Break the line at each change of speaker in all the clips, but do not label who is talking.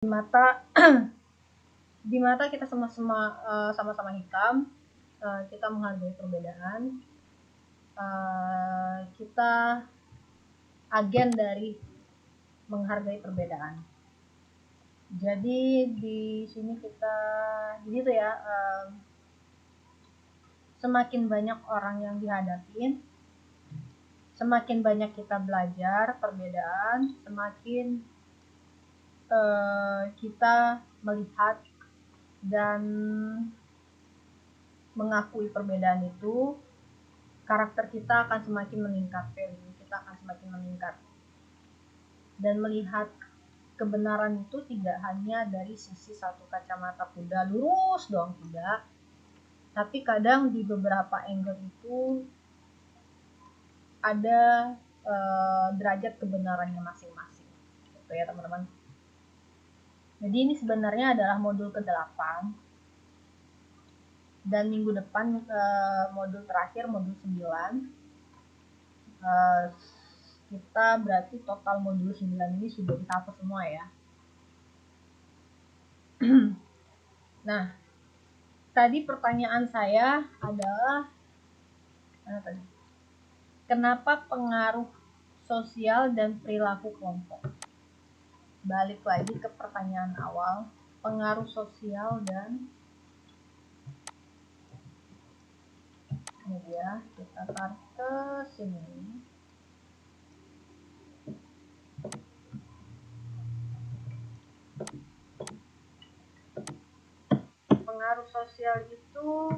Mata di mata kita sama-sama hitam, kita menghargai perbedaan, kita agen dari menghargai perbedaan. Jadi di sini kita gitu ya, semakin banyak orang yang dihadapin, semakin banyak kita belajar perbedaan, semakin kita melihat dan mengakui perbedaan itu, karakter kita akan semakin meningkat, value kita akan semakin meningkat. Dan melihat kebenaran itu tidak hanya dari sisi satu kacamata kuda lurus dong, tidak. Tapi kadang di beberapa angle itu ada derajat kebenarannya masing-masing. Gitu ya teman-teman. Jadi ini sebenarnya adalah modul ke-8. Dan minggu depan modul terakhir, modul 9. Kita berarti total modul 9 ini sudah dihafal semua ya. Nah, tadi pertanyaan saya adalah kenapa pengaruh sosial dan perilaku kelompok? Balik lagi ke pertanyaan awal, pengaruh sosial dan media. Kita tarik ke sini. Pengaruh sosial itu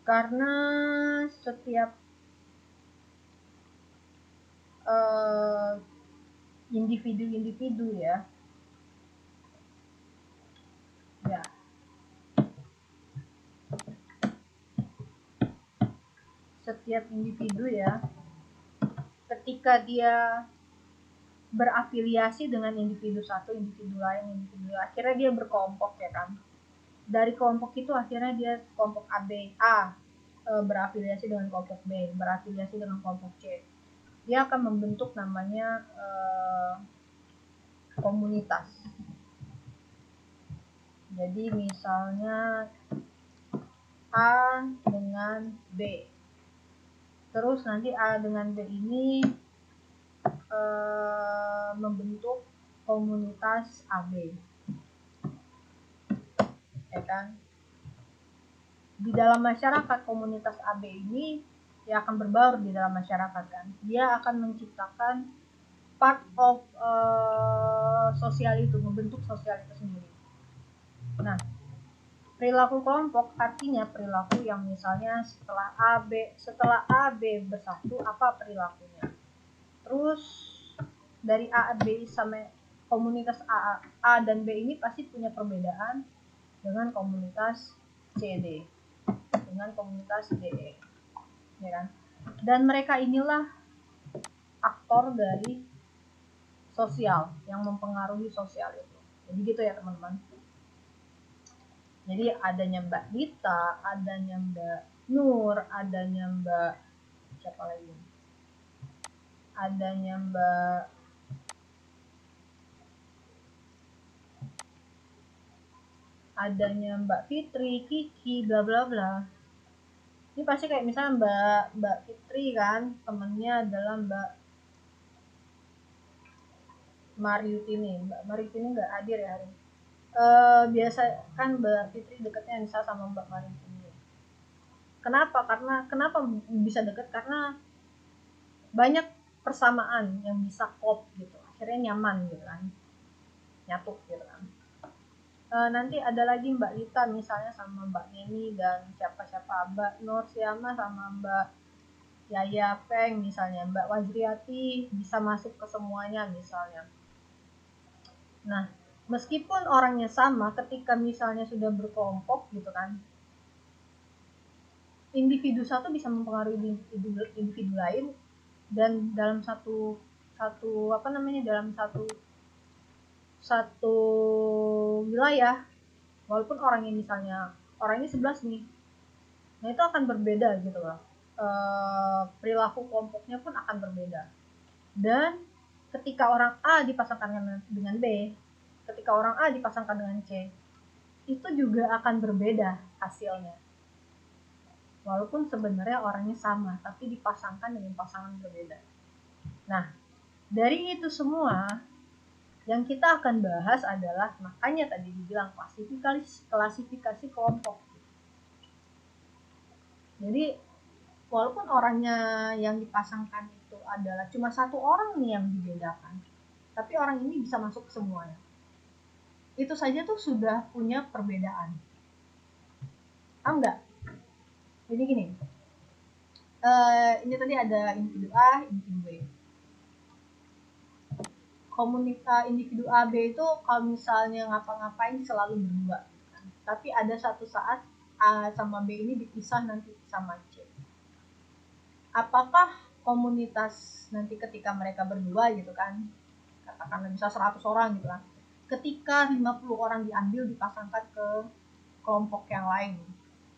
karena setiap individu-individu ya, setiap individu ya, ketika dia berafiliasi dengan individu satu, individu lain, akhirnya dia berkelompok ya kan. Dari kelompok itu akhirnya dia kelompok A berafiliasi dengan kelompok B, berafiliasi dengan kelompok C. Dia akan membentuk namanya komunitas. Jadi misalnya A dengan B, terus nanti A dengan B ini membentuk komunitas AB, ya kan? Di dalam masyarakat, komunitas AB ini dia akan berbaur di dalam masyarakat kan. Dia akan menciptakan part of sosial itu, membentuk sosial itu sendiri. Nah, perilaku kelompok artinya perilaku yang misalnya setelah A B bersatu, apa perilakunya. Terus dari A B sama komunitas A dan B ini pasti punya perbedaan dengan komunitas CD, dengan komunitas DE, ya kan? Dan mereka inilah aktor dari sosial yang mempengaruhi sosial itu. Jadi gitu ya teman-teman. Jadi adanya Mbak Dita, adanya Mbak Nur, adanya Mbak siapa lagi? Adanya Mbak Fitri, Kiki, bla bla bla. Ini pasti kayak misalnya Mbak Fitri kan, temennya adalah Mbak Mariutini. Mbak Mariutini nggak hadir ya hari ini. Biasa kan Mbak Fitri dekatnya misal sama Mbak Mariutini. Kenapa bisa dekat? Karena banyak persamaan yang bisa klop gitu, akhirnya nyaman gitu kan, nyatu gitu kan. Nanti ada lagi Mbak Lita misalnya sama Mbak Neni dan siapa Mbak Nur Siama sama Mbak Yaya Peng misalnya, Mbak Wajriati bisa masuk ke semuanya misalnya. Nah, meskipun orangnya sama, ketika misalnya sudah berkelompok gitu kan, individu satu bisa mempengaruhi individu lain, dan dalam dalam satu wilayah, walaupun orangnya 11 nih, nah itu akan berbeda gitu loh, perilaku kelompoknya pun akan berbeda. Dan ketika orang A dipasangkan dengan B, ketika orang A dipasangkan dengan C, itu juga akan berbeda hasilnya. Walaupun sebenarnya orangnya sama, tapi dipasangkan dengan pasangan berbeda. Nah, dari itu semua yang kita akan bahas adalah, makanya tadi dibilang klasifikasi kelompok. Jadi walaupun orangnya yang dipasangkan itu adalah cuma satu orang nih yang dibedakan, tapi orang ini bisa masuk ke semuanya. Itu saja tuh sudah punya perbedaan. Paham nggak? Jadi gini, ini tadi ada individu A, individu B. Individu A, B itu kalau misalnya ngapa-ngapain selalu berdua. Tapi ada satu saat A sama B ini dipisah nanti sama C. Apakah komunitas nanti ketika mereka berdua gitu kan, katakanlah bisa 100 orang gitu kan, ketika 50 orang diambil dipasangkan ke kelompok yang lain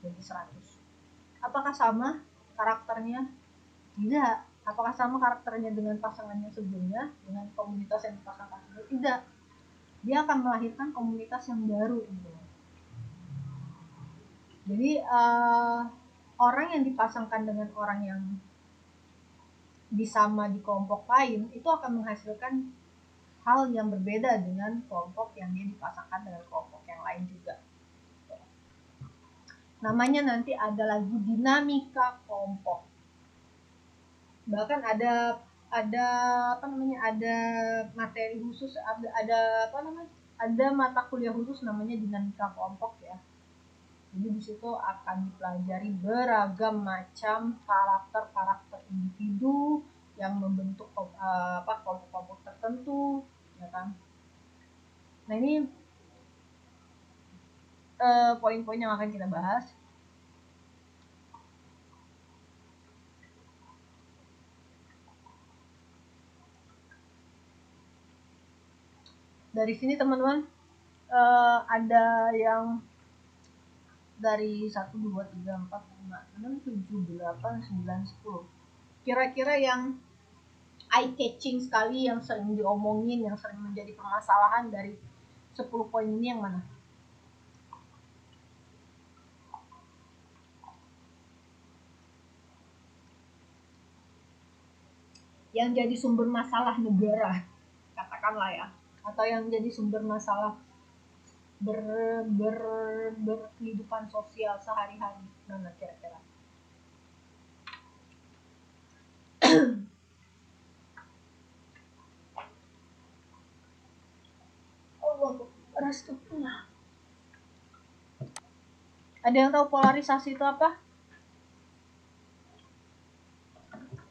jadi 100, apakah sama karakternya? Tidak. Apakah sama karakternya dengan pasangannya sebelumnya, dengan komunitas yang dipasangkan sebelumnya? Tidak. Dia akan melahirkan komunitas yang baru gitu. Jadi orang yang dipasangkan dengan orang yang disama di kelompok lain itu akan menghasilkan hal yang berbeda dengan kelompok yang dia dipasangkan dengan kelompok yang lain juga. Namanya nanti ada lagi dinamika kelompok. Bahkan ada materi khusus, ada mata kuliah khusus namanya dinamika kelompok ya. Jadi di situ akan dipelajari beragam macam karakter individu yang membentuk kelompok-kelompok tertentu, ya kan. Nah ini poin-poin yang akan kita bahas. Dari sini teman-teman ada yang dari 1, 2, 3, 4, 5, 6, 7, 8, 9, 10. Kira-kira yang eye catching sekali, yang sering diomongin, yang sering menjadi permasalahan dari 10 poin ini yang mana? Yang jadi sumber masalah negara, katakanlah ya, atau yang jadi sumber masalah berkehidupan sosial sehari-hari, mana kira-kira? Ada yang tahu polarisasi itu apa?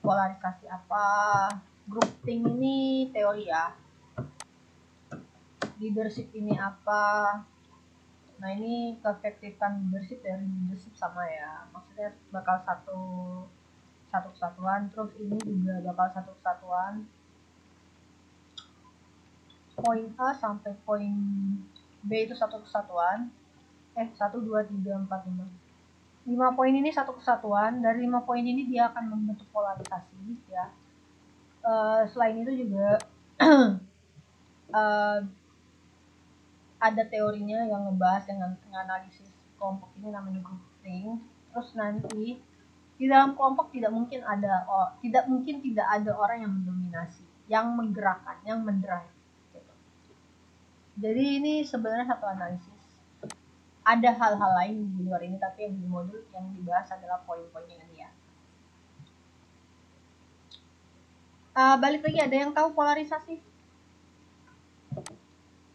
Polarisasi apa? Grouping ini teori ya. Leadership ini apa? Nah ini keefektifan leadership dari leadership sama ya. Maksudnya bakal satu kesatuan, terus ini juga bakal satu kesatuan. Poin A sampai poin B itu satu kesatuan. 1, 2, 3, 4, 5. 5 poin ini satu kesatuan. Dari 5 poin ini dia akan membentuk polarisasi ya. Selain itu juga ada teorinya yang ngebahas dengan analisis kelompok ini namanya grouping. Terus nanti di dalam kelompok tidak mungkin tidak ada orang yang mendominasi, yang menggerakkan, yang mendrive. Gitu. Jadi ini sebenarnya satu analisis. Ada hal-hal lain di luar ini, tapi yang di modul yang dibahas adalah poin-poinnya ini ya. Balik lagi, ada yang tahu polarisasi?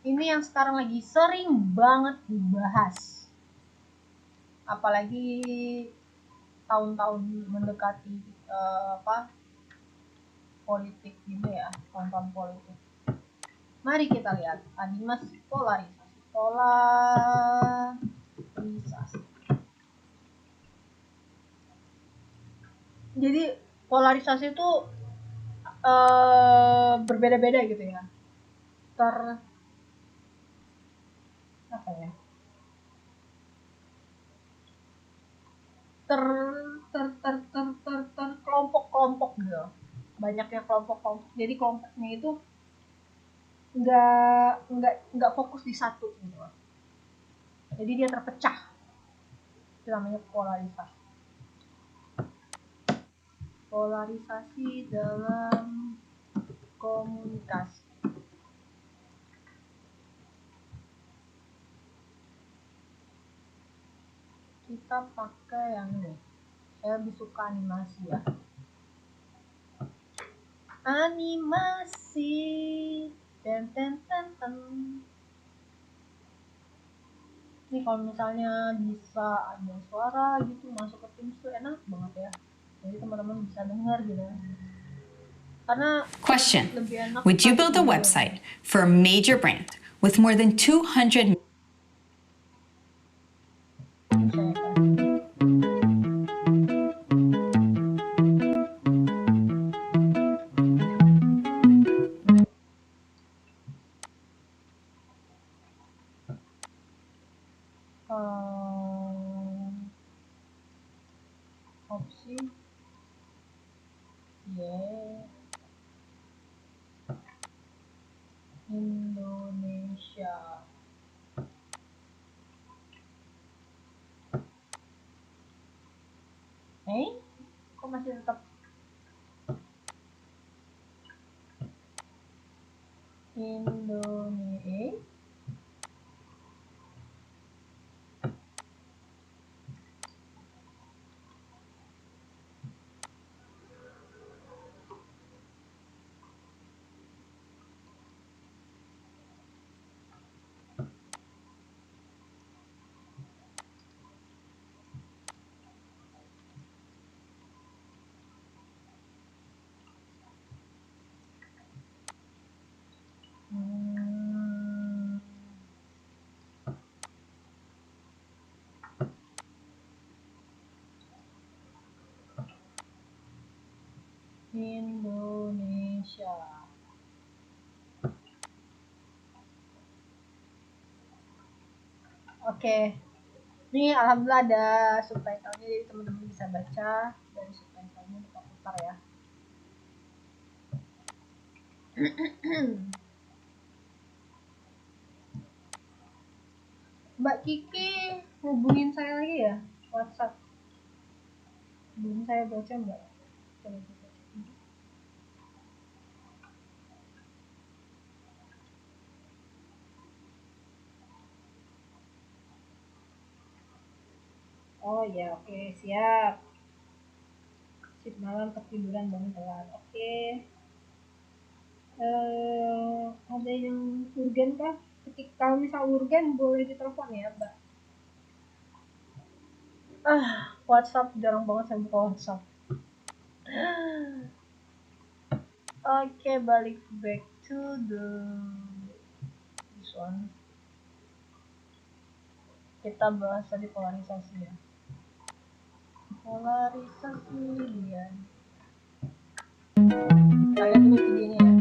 Ini yang sekarang lagi sering banget dibahas. Apalagi tahun-tahun mendekati politik gitu ya, tahun-tahun politik. Mari kita lihat animas polarisasi. Jadi polarisasi itu berbeda-beda gitu ya. Kelompok-kelompok gitu. banyaknya kelompok-kelompok, jadi kelompoknya itu nggak fokus di satu gitu, jadi dia terpecah, itu namanya polarisasi dalam komunikasi. Kita pakai yang ini, saya lebih suka animasi ya, animasi. Ten. Ini kalau misalnya bisa ada suara gitu masuk ke Teams tuh enak banget ya, jadi teman-teman bisa dengar gitu. Karena
Question:
lebih enak.
Would you build a website for a major brand with more than 200?
Opsi Indonesia. Kok masih tetap Indonesia? Indonesia. Oke. Ini alhamdulillah ada subtitlenya, jadi teman-teman bisa baca dari subtitlenya, putar ya. Mbak Kiki hubungin saya lagi ya, WhatsApp. Belum saya baca Mbak. Oh ya, oke, siap. Sip malam ketiduran bangun telat. Oke. Ada yang urgen kah? Kalau misal urgen boleh ditelepon ya, Mbak. WhatsApp jarang banget saya buka WhatsApp. Oke, balik back to this one. Kita bahas tadi polarisasi ya. Polarisasi ya. Kalian dulu videonya ya.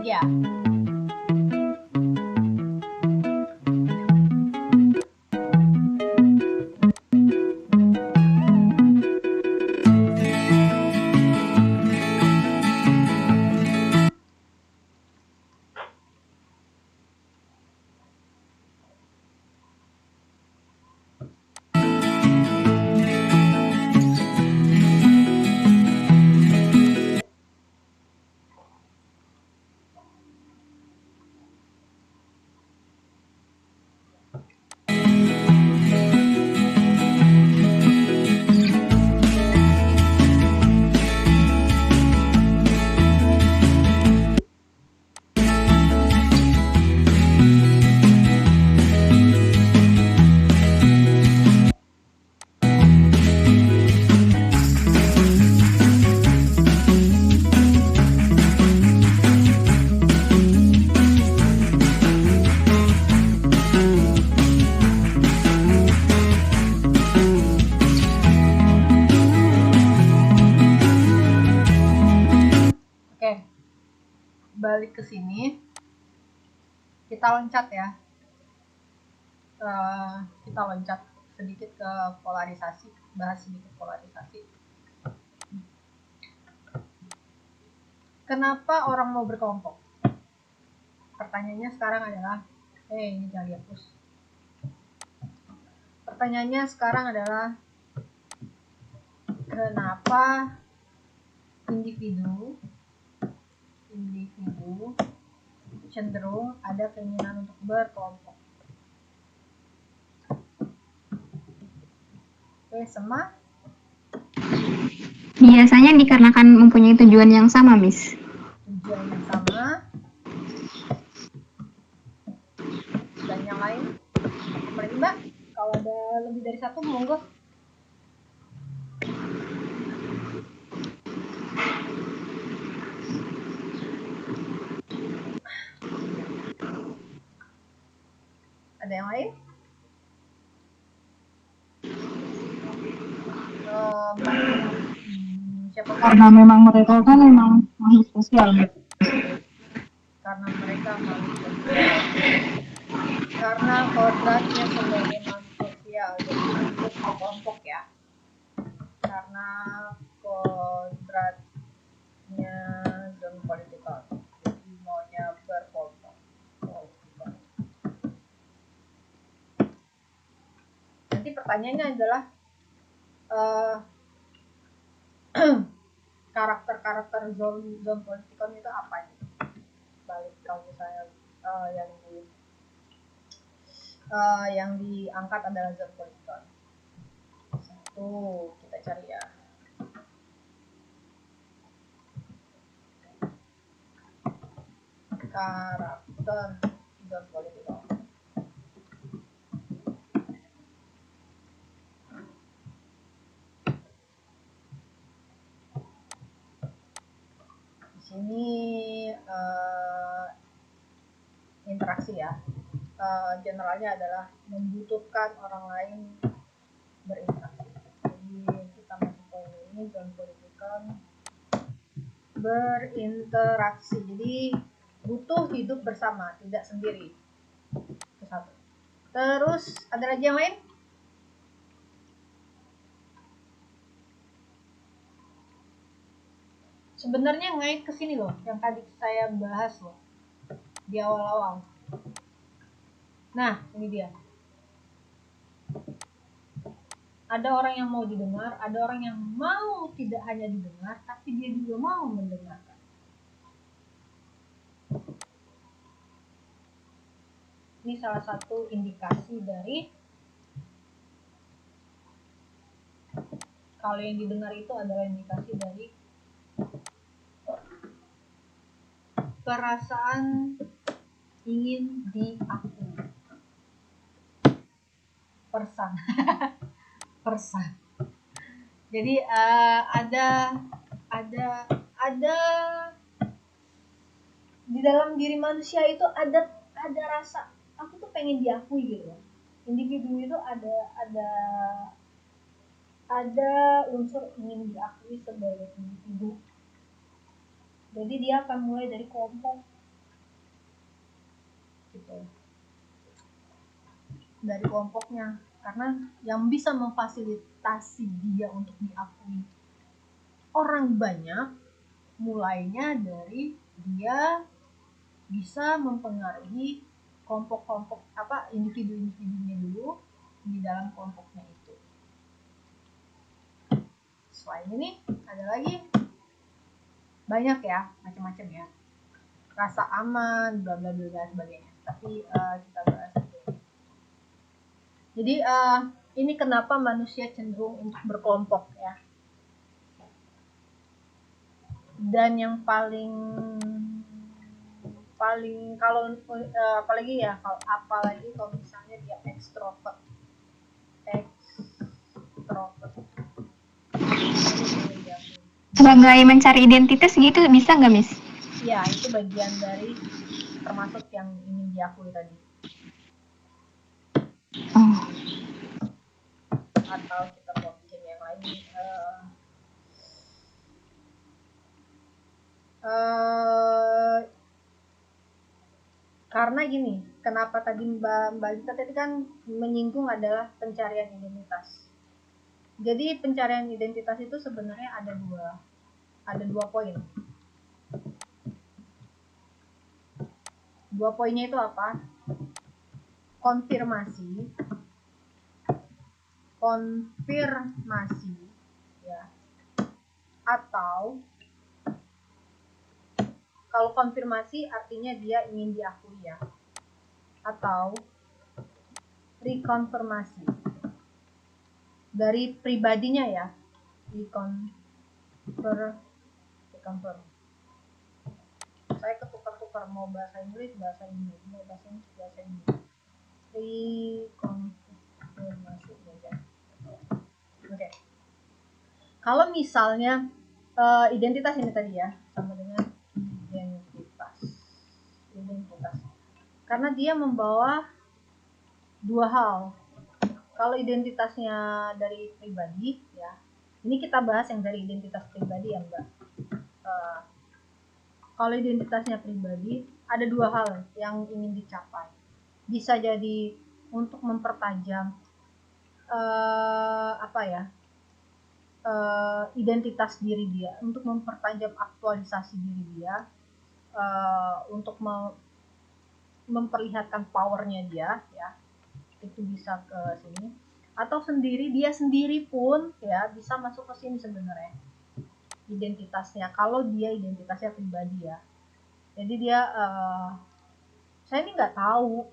bahagia. Balik ke sini, kita loncat ya, kita loncat sedikit ke polarisasi, bahas sedikit polarisasi. Kenapa orang mau berkelompok? Pertanyaannya sekarang adalah, ini jangan dihapus. Pertanyaannya sekarang adalah, kenapa individu cenderung ada keinginan untuk berkelompok? Sema?
Biasanya dikarenakan mempunyai tujuan yang sama, Miss.
Tujuan yang sama. Dan yang lain? Apalagi Mbak? Kalau ada lebih dari satu, monggo. Ada yang lain? Siapa?
Karena memang mereka kan memang makhluk sosial.
Karena mereka makhluk sosial. Karena kodratnya sebagai makhluk sosial, jadi untuk kelompok ya. Karena kodratnya zone political, jadi maunya berkelompok. Nanti pertanyaannya adalah karakter-karakter zone politikon itu apa nih? Balik kalau saya yang diangkat adalah zone politikon. Satu kita cari ya. Karakter zone politikon. Ini interaksi ya, generalnya adalah membutuhkan orang lain berinteraksi. Jadi kita masuk poin ini, zone politikon berinteraksi, jadi butuh hidup bersama, tidak sendiri. Itu satu. Terus ada lagi yang lain? Sebenarnya ngait ke sini loh, yang tadi saya bahas loh di awal-awal. Nah, ini dia. Ada orang yang mau didengar, ada orang yang mau tidak hanya didengar, tapi dia juga mau mendengarkan. Ini salah satu indikasi dari kalau yang didengar itu adalah indikasi dari perasaan ingin diakui. Persan. Jadi ada di dalam diri manusia itu ada rasa aku tuh pengen diakui gitu. Individu itu ada unsur ingin diakui sebagai individu. Jadi dia akan mulai dari kelompok gitu dari kelompoknya, karena yang bisa memfasilitasi dia untuk diakui orang banyak mulainya dari dia bisa mempengaruhi kelompok-kelompok individu-individunya dulu di dalam kelompoknya itu. Selain ini ada lagi banyak ya, macam-macam ya, rasa aman, bla bla bla dan sebagainya. Tapi kita bahas ini. Jadi ini kenapa manusia cenderung untuk berkelompok ya. Dan yang paling kalau apalagi kalau misalnya dia ekstrovert.
Sebagai mencari identitas gitu bisa nggak, Miss?
Ya, itu bagian dari termasuk yang ingin diakui tadi.
Oh.
Atau kita mau bikin yang lain. Karena gini, kenapa tadi Mbak Lita tadi kan menyinggung adalah pencarian identitas. Jadi pencarian identitas itu sebenarnya ada dua poin. Dua poinnya itu apa? Konfirmasi ya. Atau kalau konfirmasi artinya dia ingin diakui ya. Atau rekonfirmasi dari pribadinya ya. Rekonfirm. Saya ketukar-tukar mau bahasa Inggris, bahasa Inggris. Rekonfirmasi ya. Oke. Kalau misalnya identitas ini tadi ya, sama dengan identitas. Karena dia membawa dua hal. Kalau identitasnya dari pribadi ya, ini kita bahas yang dari identitas pribadi ya Mbak. Kalau identitasnya pribadi, ada dua hal yang ingin dicapai. Bisa jadi untuk mempertajam identitas diri dia, untuk mempertajam aktualisasi diri dia, untuk memperlihatkan powernya dia, ya itu bisa ke sini. Atau dia sendiri pun ya bisa masuk ke sini sebenarnya identitasnya. Kalau dia identitasnya pribadi ya, jadi dia saya ini nggak tahu.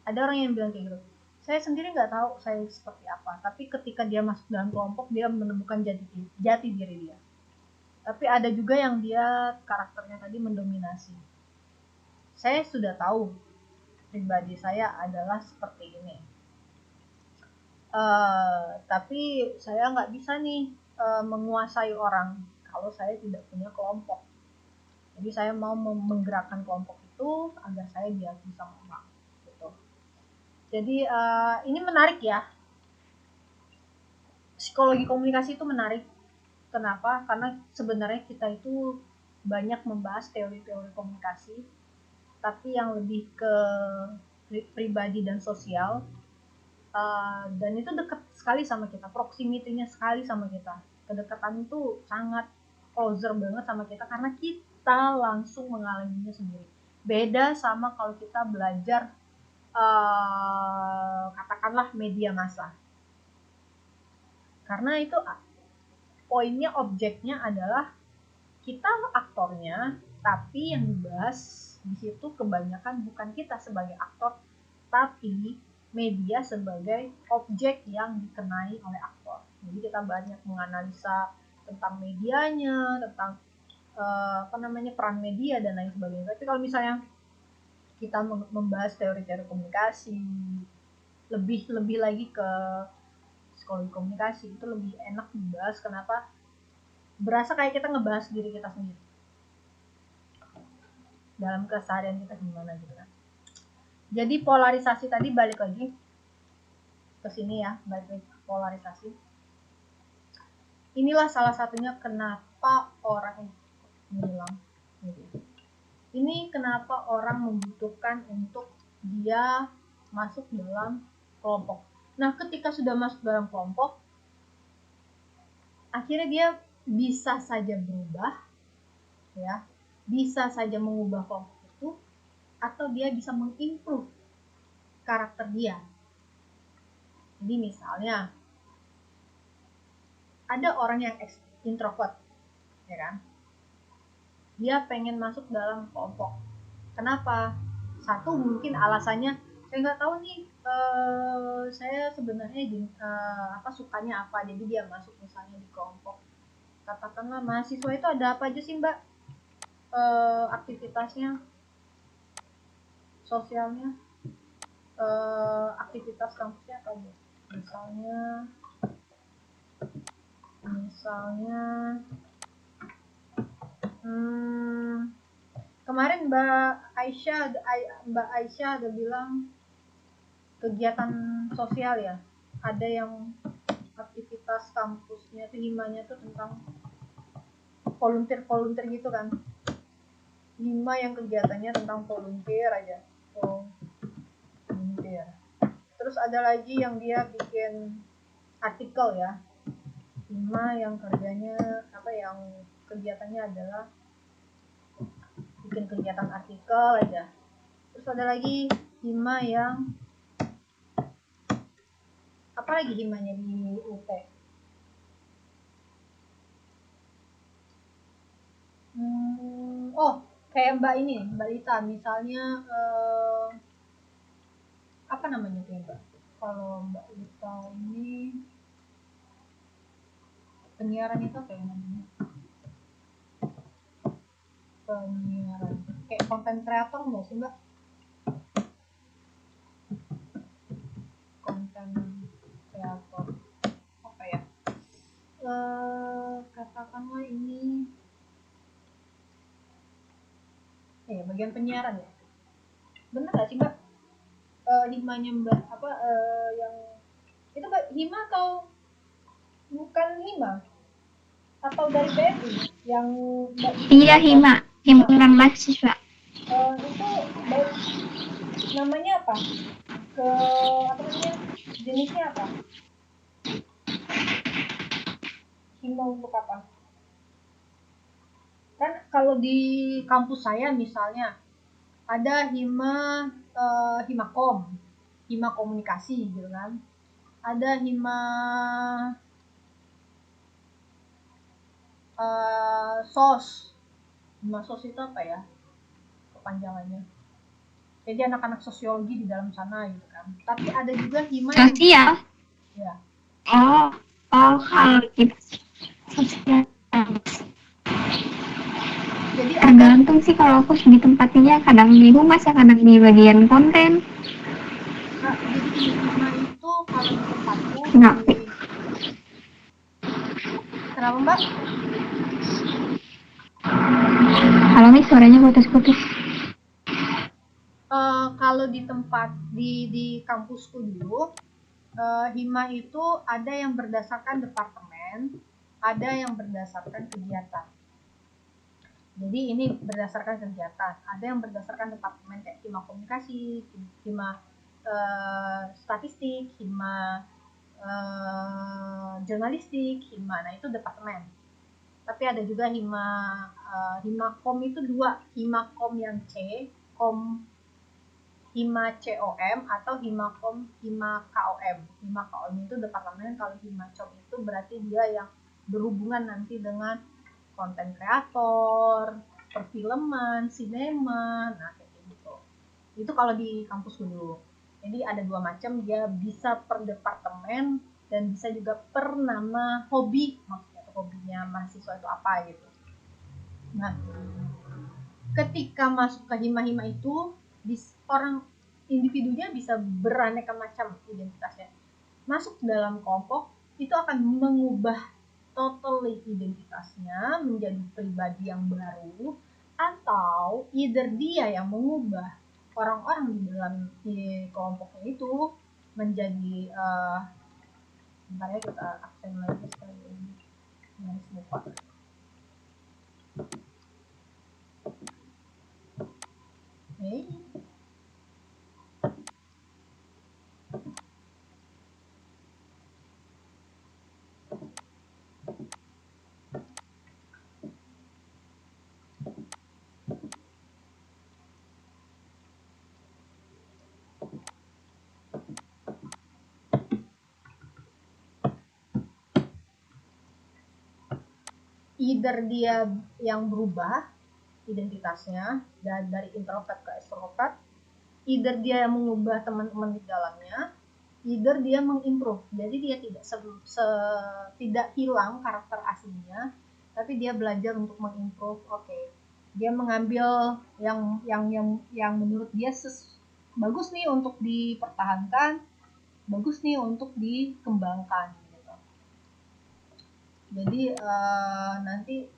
Ada orang yang bilang kayak gitu. Saya sendiri nggak tahu saya seperti apa. Tapi ketika dia masuk dalam kelompok, dia menemukan jati diri dia. Tapi ada juga yang dia karakternya tadi mendominasi. Saya sudah tahu pribadi saya adalah seperti ini. Tapi saya nggak bisa nih menguasai orang kalau saya tidak punya kelompok. Jadi saya mau menggerakkan kelompok itu agar saya diakui sama orang. Gitu. Jadi ini menarik ya. Psikologi komunikasi itu menarik. Kenapa? Karena sebenarnya kita itu banyak membahas teori-teori komunikasi, tapi yang lebih ke pribadi dan sosial. Dan itu dekat sekali sama kita, proximity-nya sekali sama kita. Kedekatan itu sangat closer banget sama kita karena kita langsung mengalaminya sendiri. Beda sama kalau kita belajar katakanlah media massa. Karena itu poinnya, objeknya adalah kita aktornya, tapi yang dibahas di situ kebanyakan bukan kita sebagai aktor, tapi media sebagai objek yang dikenai oleh aktor. Jadi kita banyak menganalisa tentang medianya, tentang peran media dan lain sebagainya. Tapi kalau misalnya kita membahas teori-teori komunikasi, lebih lagi ke psikologi komunikasi, itu lebih enak dibahas. Kenapa? Berasa kayak kita ngebahas diri kita sendiri dalam keseharian kita gimana gitu kan. Jadi polarisasi tadi balik lagi ke sini ya, balik lagi ke polarisasi. Inilah salah satunya kenapa orang bilang gitu. Ini kenapa orang membutuhkan untuk dia masuk dalam kelompok. Nah, ketika sudah masuk dalam kelompok, akhirnya dia bisa saja berubah, ya, bisa saja mengubah kelompok itu, atau dia bisa mengimprove karakter dia. Jadi misalnya ada orang yang introvert, ya kan? Dia pengen masuk dalam kelompok. Kenapa? Satu, mungkin alasannya saya nggak tahu nih, saya sebenarnya sukanya apa, jadi dia masuk misalnya di kelompok. Katakanlah mahasiswa itu ada apa aja sih Mbak, aktivitasnya, sosialnya, aktivitas kampusnya apa aja? Misalnya kemarin Mbak Aisyah ada bilang kegiatan sosial ya, ada yang aktivitas kampusnya itu himanya tuh tentang volunteer gitu kan, hima yang kegiatannya tentang volunteer aja, volunteer. Terus ada lagi yang dia bikin artikel ya, hima yang kerjanya yang kegiatannya adalah bikin kegiatan artikel aja. Terus ada lagi hima yang apa lagi himanya di UT? Kayak Mbak Lita misalnya, apa namanya tuh Mbak? Kalau Mbak Lita ini penyiaran itu apa yang namanya? Penyiaran kayak konten kreator nggak sih Mbak? Konten kreator apa ya? Katakanlah ini bagian penyiaran ya. Bener nggak sih Mbak? Himanya Mbak yang itu Mbak hima atau bukan hima? Atau dari BMI yang Mbak?
Iya, himpunan mahasiswa.
Itu baik namanya apa? Jenisnya apa? Hima untuk apa? Kan kalau di kampus saya misalnya ada himakom, hima komunikasi gitu kan. Ada hima sos. Hima sos itu apa ya kepanjangannya? Jadi anak-anak sosiologi di dalam sana gitu kan. Tapi ada juga hima
sosial.
Ya.
Kalau kita sosial.
Jadi
tergantung sih, kalau aku di tempatnya kadang di humas ya, kadang di bagian konten.
Jadi hima itu kalau di tempatku Kenapa Mbak?
Halo nih, suaranya putus-putus.
Kalau di tempat di kampusku dulu, hima itu ada yang berdasarkan departemen, ada yang berdasarkan kegiatan. Jadi ini berdasarkan kegiatan, ada yang berdasarkan departemen kayak hima komunikasi, hima statistik, hima jurnalistik, hima, nah itu departemen. Tapi ada juga himakom itu dua, himakom yang hima COM atau himakom hima KOM. Hima KOM itu departemen, kalau himacom itu berarti dia yang berhubungan nanti dengan konten kreator, perfilman, sinema, nah kayak gitu. Itu kalau di kampus dulu. Jadi ada dua macam, dia bisa per departemen dan bisa juga per nama hobi, maksudnya hobinya mahasiswa itu apa gitu. Nah, ketika masuk ke hima-hima itu, orang individunya bisa beraneka macam identitasnya. Masuk dalam kelompok itu akan mengubah totally identitasnya menjadi pribadi yang baru, atau either dia yang mengubah orang-orang di kelompoknya itu menjadi bentar ya, kita absen lagi sekali ini, harus lupa. either dia yang berubah identitasnya dari introvert ke extrovert, either dia yang mengubah teman-teman di dalamnya, either dia mengimprove. Jadi dia tidak hilang karakter aslinya, tapi dia belajar untuk mengimprove. Oke. Dia mengambil yang menurut dia bagus nih untuk dipertahankan, bagus nih untuk dikembangkan gitu. Jadi nanti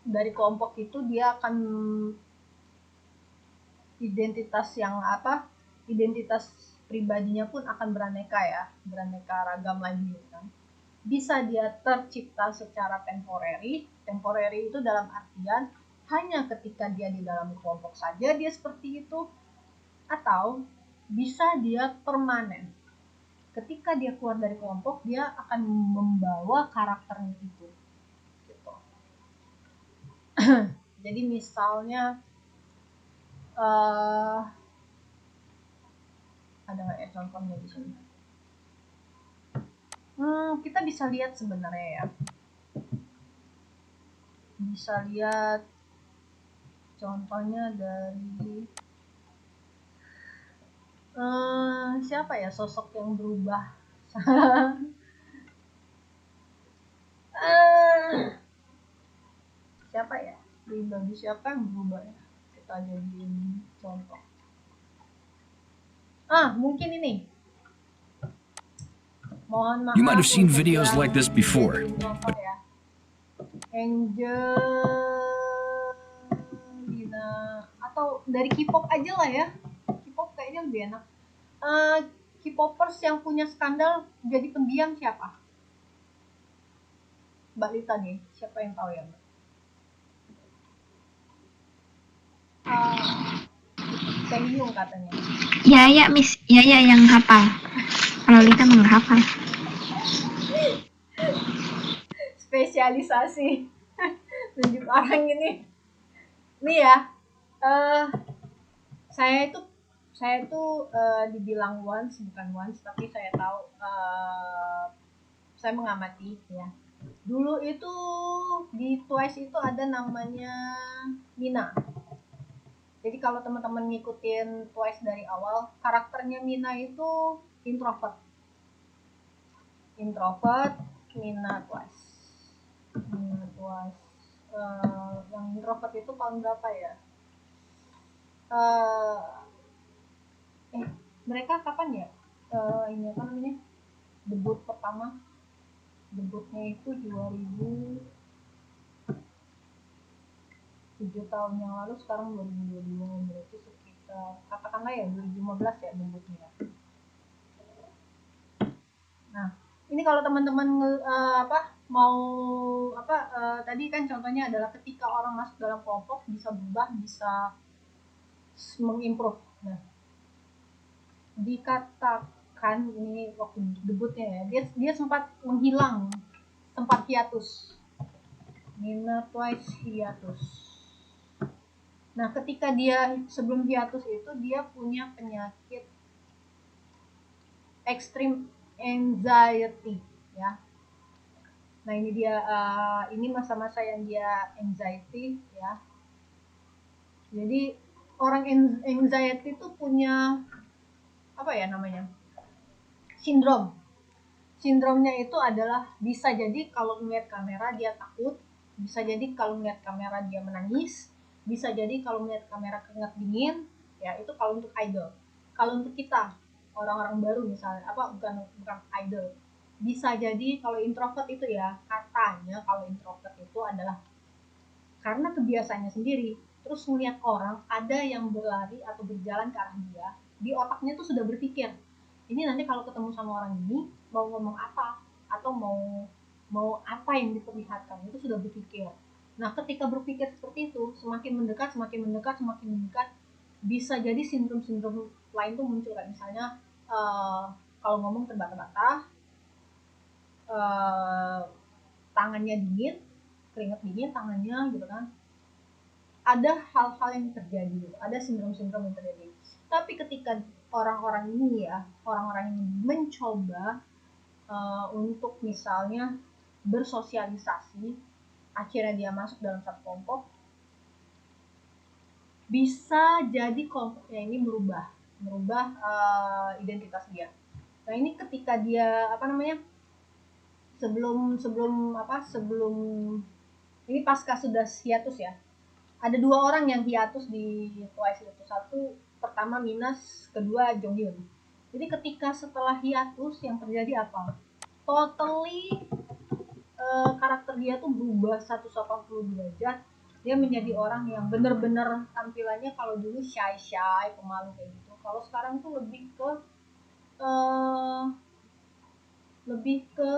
dari kelompok itu dia akan identitas pribadinya pun akan beraneka ragam lagi kan. Bisa dia tercipta secara temporary itu dalam artian hanya ketika dia di dalam kelompok saja dia seperti itu, atau bisa dia permanen. Ketika dia keluar dari kelompok, dia akan membawa karakternya itu. Gitu. Jadi misalnya ada nggak ya contohnya di sini? Kita bisa lihat sebenarnya ya. Bisa lihat contohnya dari siapa ya sosok yang berubah? Siapa ya? Pribadi siapa yang berubah ya? Kita jadiin contoh. Mungkin ini. Mohon maaf.
You might have seen videos like this before.
Ya. Angelina atau dari K-pop aja lah ya. K-pop kayaknya lebih enak. K-popers yang punya skandal jadi pendiam siapa? Mbak Lita nih, siapa yang tahu ya Mbak? Taehyung katanya.
Ya Miss, ya yang hafal. Kalau Lita nggak hafal.
Spesialisasi tunjuk orang ini. Nih ya, saya tuh dibilang bukan once, tapi saya tahu saya mengamati ya. Dulu itu di Twice itu ada namanya Mina. Jadi kalau teman-teman ngikutin Twice dari awal, karakternya Mina itu introvert, Mina Twice. Yang introvert itu tahun berapa ya? Mereka kapan ya? Ini apa namanya? Debutnya itu 7 tahun yang lalu, sekarang 2022, berarti sekitar katakanlah ya 2015 ya debutnya. Nah, ini kalau teman-teman tadi kan contohnya adalah ketika orang masuk dalam kelompok bisa berubah, bisa mengimprove. Nah, dikatakan ini waktu debutnya ya, dia sempat menghilang, sempat hiatus. Mina Twice hiatus. Nah, ketika dia sebelum hiatus itu dia punya penyakit extreme anxiety ya. Nah, ini dia ini masa-masa yang dia anxiety ya. Jadi orang anxiety itu punya apa ya namanya? Sindromnya itu adalah bisa jadi kalau melihat kamera dia takut, bisa jadi kalau melihat kamera dia menangis, bisa jadi kalau melihat kamera keringat dingin, ya itu kalau untuk idol. Kalau untuk kita orang-orang baru misalnya bukan idol, bisa jadi kalau introvert itu ya, katanya kalau introvert itu adalah karena kebiasaannya sendiri, terus melihat orang ada yang berlari atau berjalan ke arah dia, di otaknya tuh sudah berpikir, ini nanti kalau ketemu sama orang ini mau ngomong apa atau mau apa yang diperlihatkan, itu sudah berpikir. Nah, ketika berpikir seperti itu, semakin mendekat, bisa jadi sindrom-sindrom lain tuh muncul, kayak misalnya kalau ngomong terbata-bata, tangannya dingin, keringat dingin tangannya gitu kan. Ada hal-hal yang terjadi, ada sindrom-sindrom yang terjadi. Tapi ketika orang-orang ini mencoba untuk misalnya bersosialisasi, akhirnya dia masuk dalam satu kelompok, bisa jadi kelompoknya ini merubah identitas dia. Nah ini ketika dia sebelum ini pasca sudah hiatus ya, ada 2 orang yang hiatus di Twice itu. Satu pertama Minas, kedua Jonghyun. Jadi ketika setelah hiatus yang terjadi apa? Totally karakter dia tuh berubah 180 derajat. Dia menjadi orang yang bener-bener tampilannya, kalau dulu shy, pemalu kayak gitu. Kalau sekarang tuh lebih ke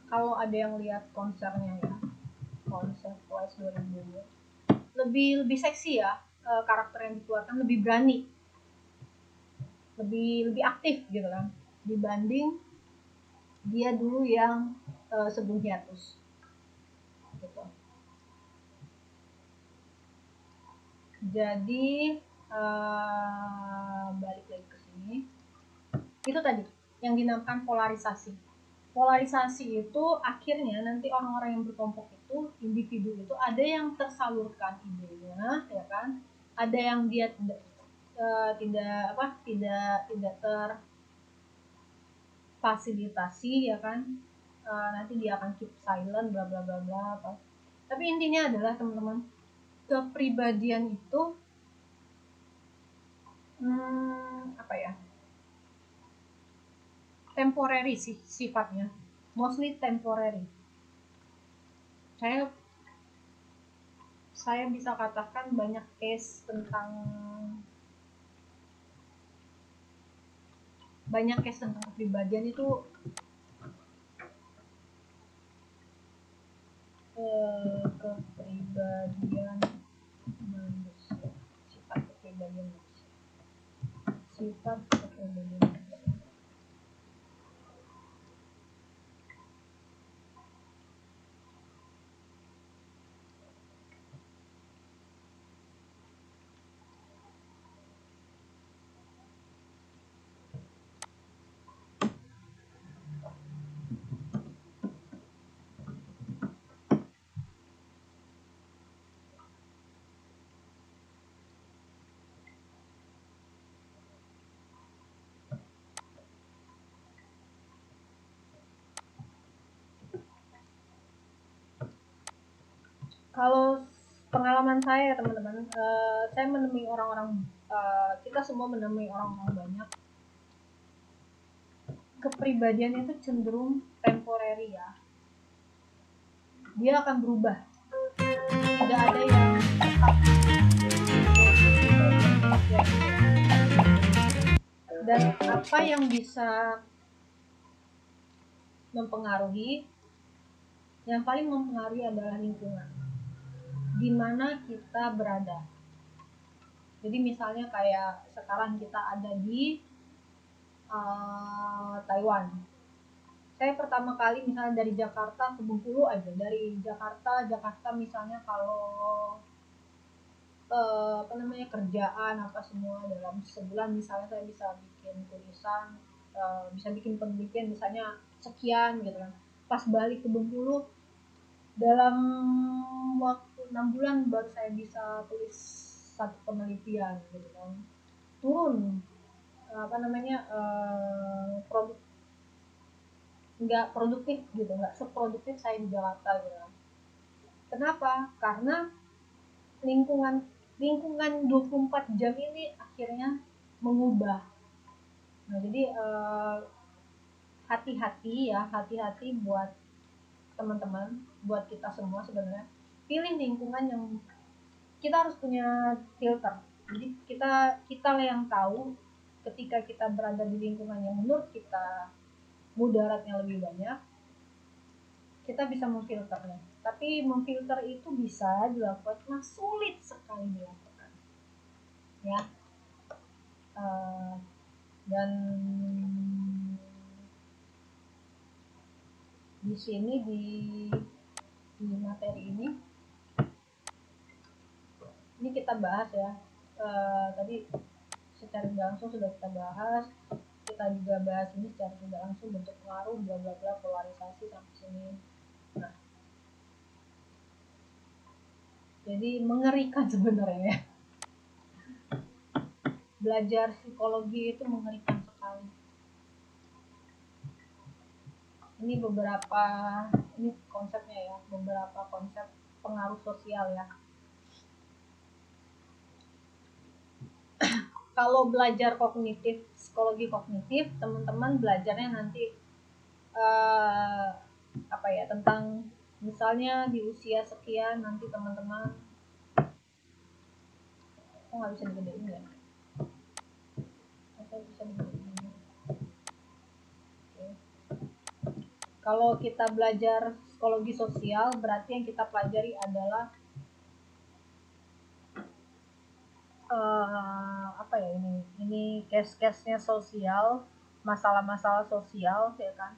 kalau ada yang lihat konsernya ya, konser Twice 2002, lebih seksi ya, karakter yang dikeluarkan lebih berani, lebih aktif gitu kan, dibanding dia dulu yang sebelum hiatus gitu. Jadi balik lagi ke sini, itu tadi yang dinamakan polarisasi. Polarisasi itu akhirnya nanti orang-orang yang berkelompok itu, individu itu, ada yang tersalurkan idenya, ya kan? Ada yang dia tidak terfasilitasi, ya kan? Nanti dia akan keep silent, bla bla bla bla. Tapi intinya adalah teman-teman, kepribadian itu temporary sih sifatnya, mostly temporary. Saya bisa katakan banyak case tentang kepribadian itu kepribadian manusia, sifat kepribadian manusia. Kalau pengalaman saya teman-teman, saya menemui orang-orang, kita semua menemui orang-orang banyak, kepribadian itu cenderung temporary ya, dia akan berubah, tidak ada yang tetap. Dan apa yang bisa mempengaruhi, yang paling mempengaruhi adalah lingkungan di mana kita berada. Jadi misalnya kayak sekarang kita ada di Taiwan. Saya pertama kali misalnya dari Jakarta ke Bengkulu aja, dari Jakarta misalnya kalau kerjaan apa semua dalam sebulan, misalnya saya bisa bikin tulisan, bisa bikin penelitian misalnya sekian gitu kan. Pas balik ke Bengkulu dalam waktu 6 bulan baru saya bisa tulis satu penelitian gitu kan. Turun nggak produktif gitu, nggak seproduktif saya di Jakarta gitu kan. Kenapa? Karena lingkungan 24 jam ini akhirnya mengubah. Nah jadi hati-hati buat teman-teman, buat kita semua sebenarnya, pilih lingkungan yang kita harus punya filter. Jadi kita yang tahu ketika kita berada di lingkungan yang menurut kita mudaratnya lebih banyak, kita bisa memfilternya. Tapi memfilter itu bisa dilakukan, nah sulit sekali dilakukan ya. Dan di sini di materi ini kita bahas ya, tadi secara langsung sudah kita bahas, kita kita juga bahas ini secara tidak langsung, bentuk pengaruh, bla bla bla, polarisasi sampai sini. Nah, jadi mengerikan sebenarnya ya. Belajar psikologi itu mengerikan sekali. Ini beberapa, ini konsepnya ya, beberapa konsep pengaruh sosial ya. Kalau belajar kognitif, psikologi kognitif, teman-teman belajarnya nanti apa ya, tentang misalnya di usia sekian nanti teman-teman, kok nggak bisa digedein ya? Atau bisa digedein? Oke. Kalau kita belajar psikologi sosial, berarti yang kita pelajari adalah apa ya, ini case-case-nya sosial, masalah-masalah sosial ya kan,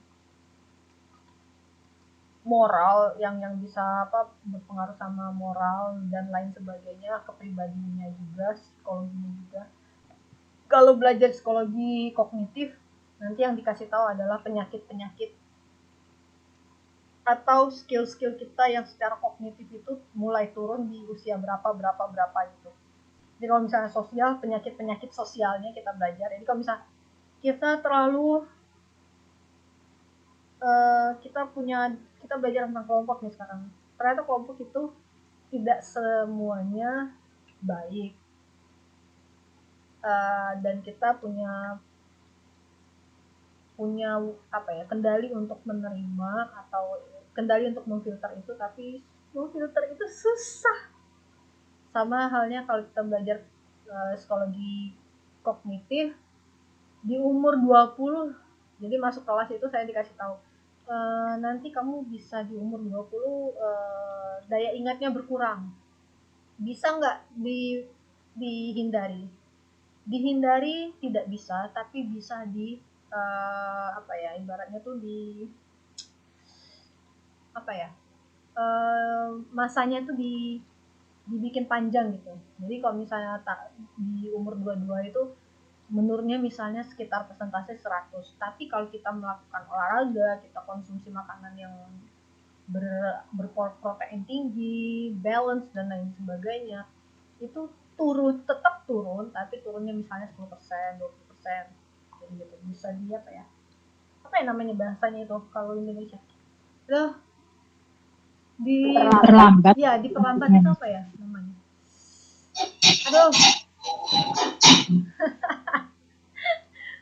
moral yang bisa apa, berpengaruh sama moral dan lain sebagainya, kepribadiannya juga, psikologinya juga. Kalau belajar psikologi kognitif, nanti yang dikasih tahu adalah penyakit-penyakit atau skill-skill kita yang secara kognitif itu mulai turun di usia berapa itu. Jadi kalau misalnya sosial, penyakit-penyakit sosialnya kita belajar. Jadi kalau misalnya kita terlalu kita belajar tentang kelompok nih sekarang. Ternyata kelompok itu tidak semuanya baik. Dan kita punya apa ya, kendali untuk menerima atau kendali untuk memfilter itu, tapi memfilter itu susah. Sama halnya kalau kita belajar psikologi kognitif di umur 20. Jadi masuk kelas itu saya dikasih tahu, nanti kamu bisa di umur 20 daya ingatnya berkurang. Bisa nggak dihindari? Dihindari tidak bisa, tapi bisa apa ya, ibaratnya tuh apa ya, masanya tuh dibikin panjang gitu. Jadi kalau misalnya di umur 22 itu menurunnya misalnya sekitar persentase 100, tapi kalau kita melakukan olahraga, kita konsumsi makanan yang berprotein tinggi, balance dan lain sebagainya, itu tetap turun, tapi turunnya misalnya 10%, 20%, jadi gitu. Bisa apa ya namanya bahasanya itu kalau Indonesia itu
Terlambat.
ya, diperlambat itu apa ya namanya, aduh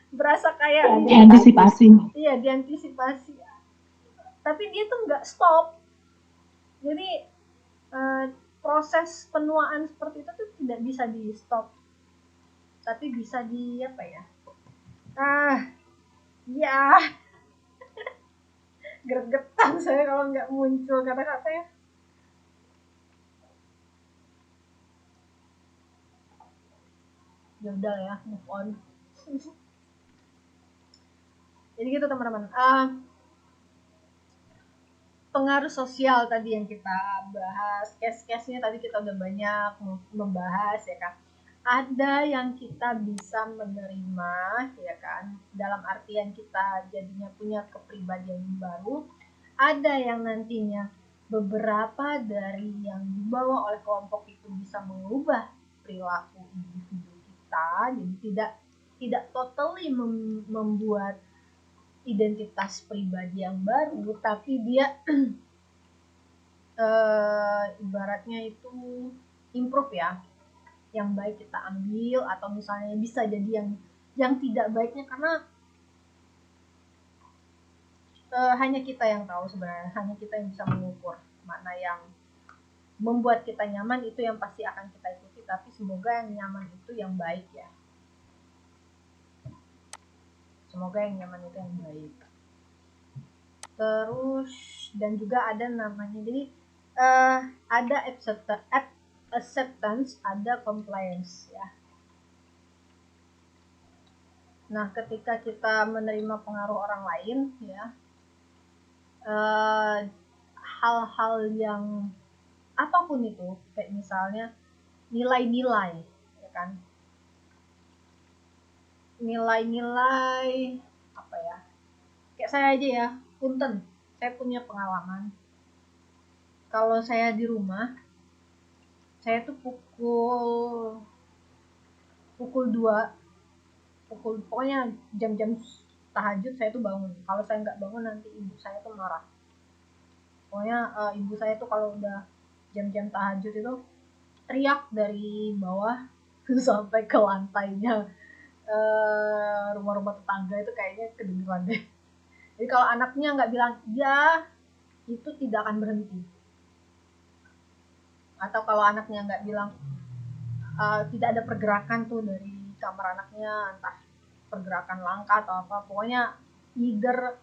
berasa kayak
Diantisipasi.
iya, diantisipasi, tapi dia tuh nggak stop. Jadi proses penuaan seperti itu tuh tidak bisa di stop, tapi bisa apa ya, ya gregetan saya kalau nggak muncul kata-katanya. Ya udah ya, move on. Jadi gitu teman-teman, pengaruh sosial tadi yang kita bahas, case-case-nya tadi kita udah banyak membahas ya kan. Ada yang kita bisa menerima ya kan, dalam artian kita jadinya punya kepribadian baru. Ada yang nantinya beberapa dari yang dibawa oleh kelompok itu bisa mengubah perilaku individu kita, jadi tidak totally membuat identitas pribadi yang baru, tapi dia ibaratnya itu improve ya, yang baik kita ambil, atau misalnya bisa jadi yang tidak baiknya, karena hanya kita yang tahu sebenarnya, hanya kita yang bisa mengukur mana yang membuat kita nyaman, itu yang pasti akan kita ikuti. Tapi semoga yang nyaman itu yang baik ya, semoga yang nyaman itu yang baik. Terus dan juga ada namanya, jadi ada acceptance, ada compliance ya. Nah, ketika kita menerima pengaruh orang lain ya, hal-hal yang apapun itu, kayak misalnya nilai-nilai ya kan, nilai-nilai apa ya, kayak saya aja ya, punten, saya punya pengalaman kalau saya di rumah, saya tuh pukul 2, pokoknya jam-jam tahajud saya tuh bangun. Kalau saya nggak bangun nanti ibu saya tuh marah. Pokoknya ibu saya tuh kalau udah jam-jam tahajud itu teriak dari bawah sampai ke lantainya rumah-rumah tetangga itu kayaknya kedengeran deh. Jadi kalau anaknya nggak bilang ya, itu tidak akan berhenti. Atau kalau anaknya nggak bilang tidak ada pergerakan tuh dari kamar anaknya, entah pergerakan langkah atau apa, pokoknya either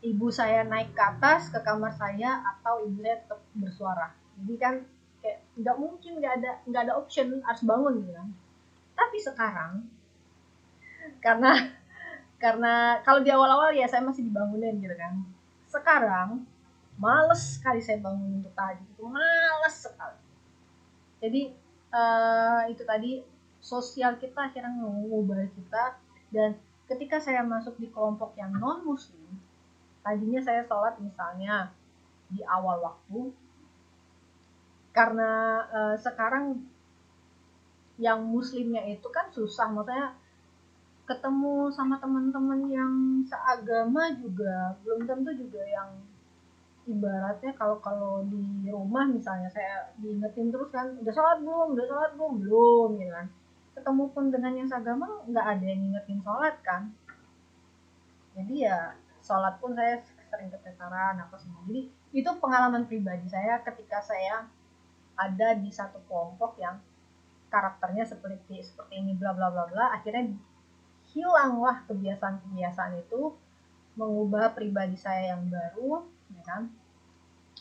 ibu saya naik ke atas ke kamar saya atau ibu saya tetap bersuara. Jadi kan kayak nggak mungkin, nggak ada option, harus bangun gitu kan. Tapi sekarang karena kalau di awal-awal ya saya masih dibangunin gitu kan. Sekarang males sekali saya bangun untuk tahajud, itu males sekali. Jadi itu tadi, sosial kita akhirnya mengubah kita. Dan ketika saya masuk di kelompok yang non muslim, tadinya saya sholat misalnya di awal waktu, karena sekarang yang muslimnya itu kan susah, maksudnya ketemu sama teman-teman yang seagama juga belum tentu juga yang ibaratnya kalau di rumah misalnya saya diingetin terus kan, udah sholat belum gitu kan. Ketemu pun dengan yang seagama nggak ada yang ngingetin sholat kan. Jadi ya sholat pun saya sering keteteran apa semua. Jadi itu pengalaman pribadi saya ketika saya ada di satu kelompok yang karakternya seperti ini bla bla bla bla, akhirnya hilanglah kebiasaan-kebiasaan itu, mengubah pribadi saya yang baru, ya kan?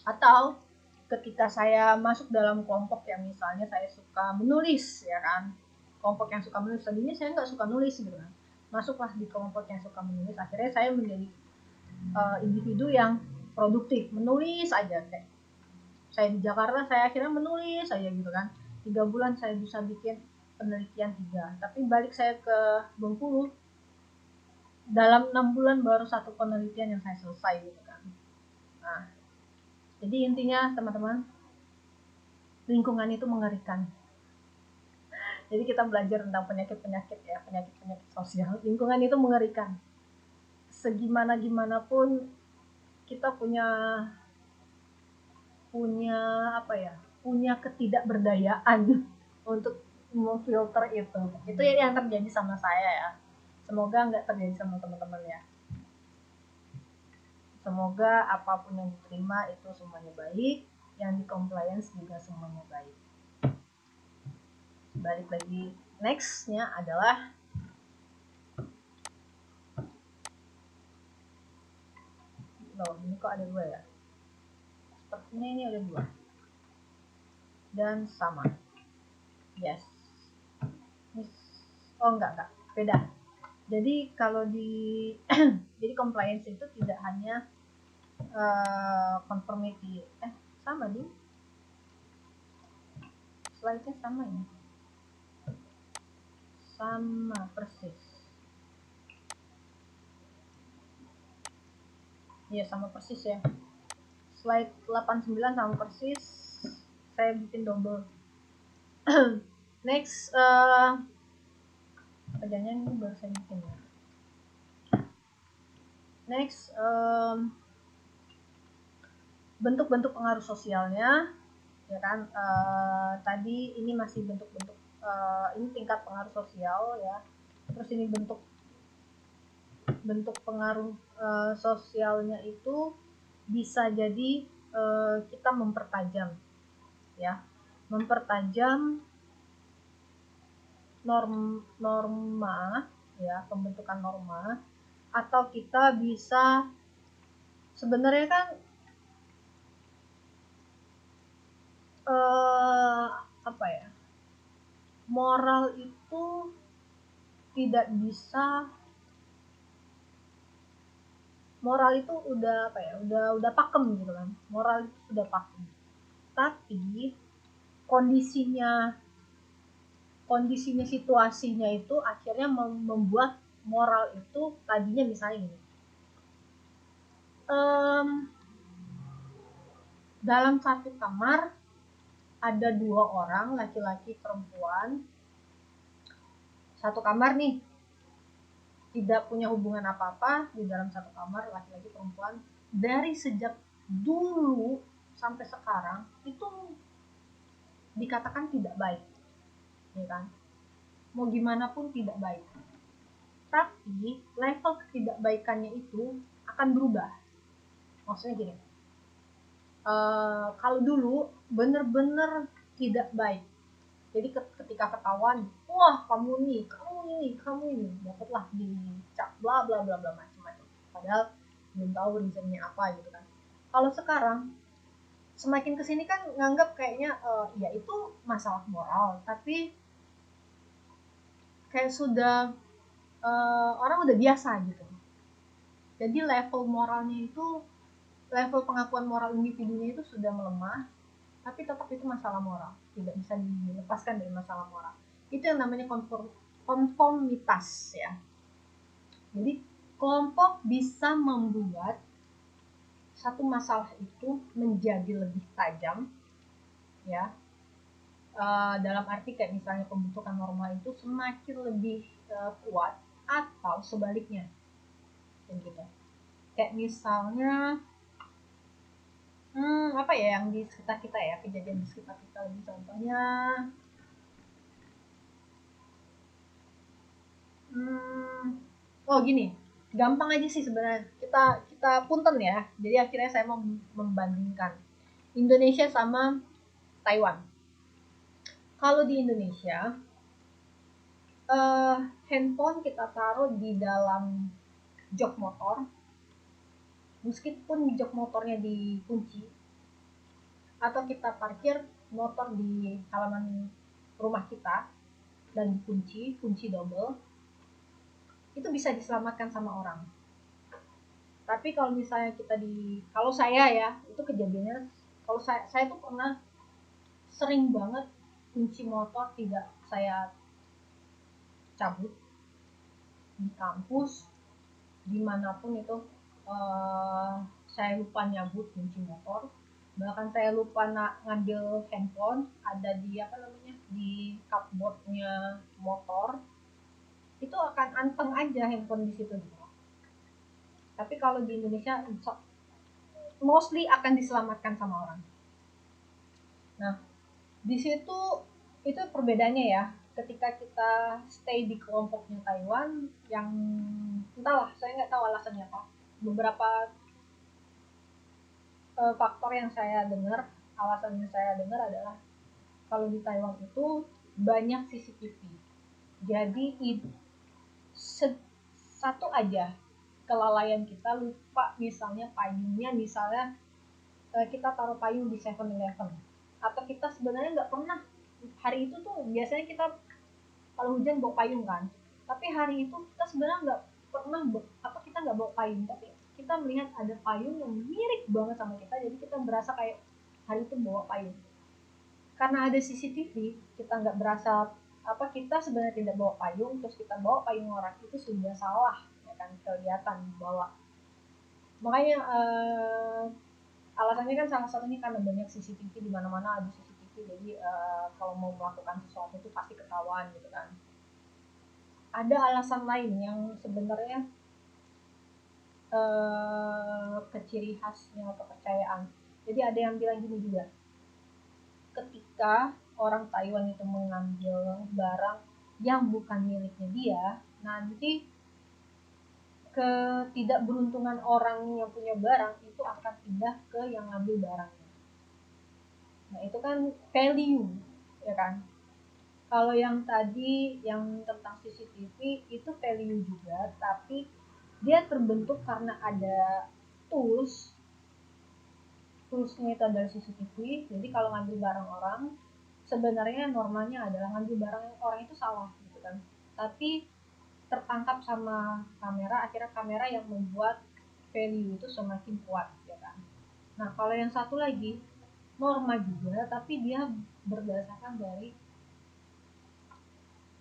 Atau ketika saya masuk dalam kelompok yang misalnya saya suka menulis, ya kan? Kelompok yang suka menulis, tadinya saya nggak suka nulis gitu kan. Masuklah di kelompok yang suka menulis, akhirnya saya menjadi individu yang produktif, menulis aja. Kayak saya di Jakarta, saya akhirnya menulis aja gitu kan. 3 bulan saya bisa bikin penelitian 3, tapi balik saya ke Bengkulu, dalam 6 bulan baru 1 penelitian yang saya selesai gitu kan. Nah, jadi intinya teman-teman, lingkungan itu mengerikan. Jadi kita belajar tentang penyakit-penyakit ya, penyakit-penyakit sosial. Lingkungan itu mengerikan. Segimana pun kita punya apa ya? Punya ketidakberdayaan untuk memfilter itu. Itu yang terjadi sama saya ya. Semoga nggak terjadi sama teman-teman ya. Semoga apapun yang diterima itu semuanya baik, yang di compliance juga semuanya baik. Balik lagi, nextnya adalah loh, ini kok ada 2 ya? Sepertinya ini ada 2 dan sama. Yes. Oh enggak, beda. Jadi kalau di jadi compliance itu tidak hanya conformity, sama di slide-nya sama ini, sama persis. Iya sama persis ya. Slide 89 sama persis. Saya bikin double. Next, perjanjian ini baru saya bikin ya. Next, bentuk-bentuk pengaruh sosialnya, ya kan. Tadi ini masih bentuk-bentuk, ini tingkat pengaruh sosial ya. Terus ini bentuk pengaruh sosialnya itu bisa jadi kita mempertajam ya, norma ya, pembentukan norma, atau kita bisa sebenarnya kan apa ya, moral itu tidak bisa, moral itu udah apa ya, udah pakem gitu kan, moral itu sudah pakem, tapi kondisinya kondisinya, situasinya itu akhirnya membuat moral itu tadinya misalnya gini, dalam satu kamar ada 2 orang, laki-laki perempuan, satu kamar nih, tidak punya hubungan apa-apa, di dalam satu kamar laki-laki perempuan, dari sejak dulu sampai sekarang itu dikatakan tidak baik, ya kan? Mau gimana pun tidak baik. Tapi level ketidakbaikannya itu akan berubah. Maksudnya gini, kalau dulu bener-bener tidak baik, jadi ketika ketahuan, wah kamu ini, dapatlah dicap bla bla bla bla macam-macam. Padahal belum tahu reasonnya apa gitu kan. Kalau sekarang semakin kesini kan nganggap kayaknya ya itu masalah moral, tapi kayak sudah orang udah biasa gitu. Jadi level moralnya itu, level pengakuan moral individunya itu sudah melemah, tapi tetap itu masalah moral, tidak bisa dilepaskan dari masalah moral. Itu yang namanya konformitas ya. Jadi kelompok bisa membuat satu masalah itu menjadi lebih tajam ya. Dalam arti kayak misalnya pembentukan norma itu semakin lebih kuat, atau sebaliknya gitu. Kayak misalnya apa ya yang di sekitar kita ya, kejadian di sekitar kita, lebih contohnya oh gini, gampang aja sih sebenarnya, kita punten ya. Jadi akhirnya saya mau membandingkan Indonesia sama Taiwan. Kalau di Indonesia handphone kita taruh di dalam jok motor, meskipun jok motornya dikunci, atau kita parkir motor di halaman rumah kita dan kunci double, itu bisa diselamatkan sama orang. Tapi kalau misalnya kalau saya ya, itu kejadiannya, kalau saya tuh pernah sering banget kunci motor tidak saya cabut di kampus, dimanapun itu. Saya lupa nyabut kunci motor, bahkan saya lupa ngambil handphone ada di di cupboardnya motor, itu akan anteng aja handphone di situ. Tapi kalau di Indonesia mostly akan diselamatkan sama orang. Nah, di situ itu perbedaannya ya. Ketika kita stay di kelompoknya Taiwan, yang entahlah, saya nggak tahu alasannya apa. Beberapa faktor yang saya dengar, alasannya saya dengar adalah kalau di Taiwan itu banyak CCTV. Jadi satu aja kelalaian kita, lupa misalnya payungnya, misalnya kita taruh payung di 7-Eleven, atau kita sebenarnya nggak pernah, hari itu tuh biasanya kita kalau hujan bawa payung kan, tapi hari itu kita sebenarnya nggak pernah kita nggak bawa payung, tapi kita melihat ada payung yang mirip banget sama kita, jadi kita berasa kayak hari itu bawa payung. Karena ada CCTV, kita nggak berasa kita sebenarnya tidak bawa payung, terus kita bawa payung orang, itu sudah salah ya kan, kelihatan bawa. Makanya alasannya kan salah satunya karena banyak CCTV, di mana-mana ada CCTV, jadi kalau mau melakukan sesuatu itu pasti ketahuan gitu kan. Ada alasan lain yang sebenarnya keciri khasnya kepercayaan. Jadi ada yang bilang gini juga, ketika orang Taiwan itu mengambil barang yang bukan miliknya dia, nanti ketidakberuntungan orang yang punya barang itu akan pindah ke yang ngambil barangnya. Nah itu kan value ya kan. Kalau yang tadi yang tentang CCTV itu value juga, tapi dia terbentuk karena ada toolsnya itu adalah CCTV. Jadi kalau ngambil barang orang, sebenarnya normanya adalah ngambil barang orang itu salah gitu kan, tapi tertangkap sama kamera, akhirnya kamera yang membuat value itu semakin kuat ya kan. Nah kalau yang satu lagi norma juga, tapi dia berdasarkan dari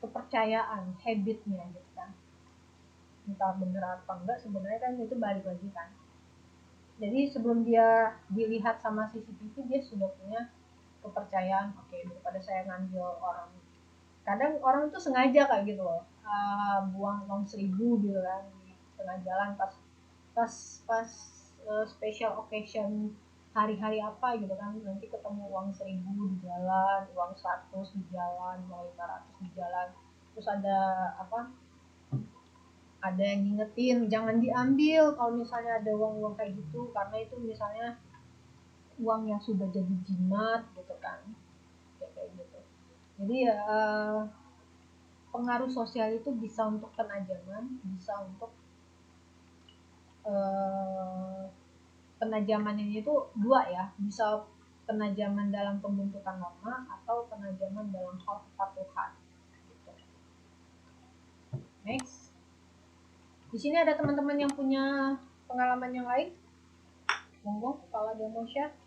kepercayaan, habitnya gitu kan. Entah bener apa enggak, sebenarnya kan itu balik lagi kan. Jadi sebelum dia dilihat sama CCTV, dia sudah punya kepercayaan, oke, daripada saya ngambil orang. Kadang orang tuh sengaja kayak gitu loh, buang uang 1.000 gitu kan di tengah jalan pas special occasion, hari-hari apa gitu kan, nanti ketemu uang 1.000 di jalan, uang 100 di jalan, uang 500 di jalan, terus ada yang ngingetin jangan diambil kalau misalnya ada uang-uang kayak gitu, karena itu misalnya uang yang sudah jadi jimat gitu kan, kayak gitu. Jadi ya pengaruh sosial itu bisa untuk penajaman, bisa untuk penajaman ini itu dua ya, bisa penajaman dalam pembentukan norma atau penajaman dalam hal kepatuhan gitu. Next, di sini ada teman-teman yang punya pengalaman yang lain, monggo kalau ada mau share.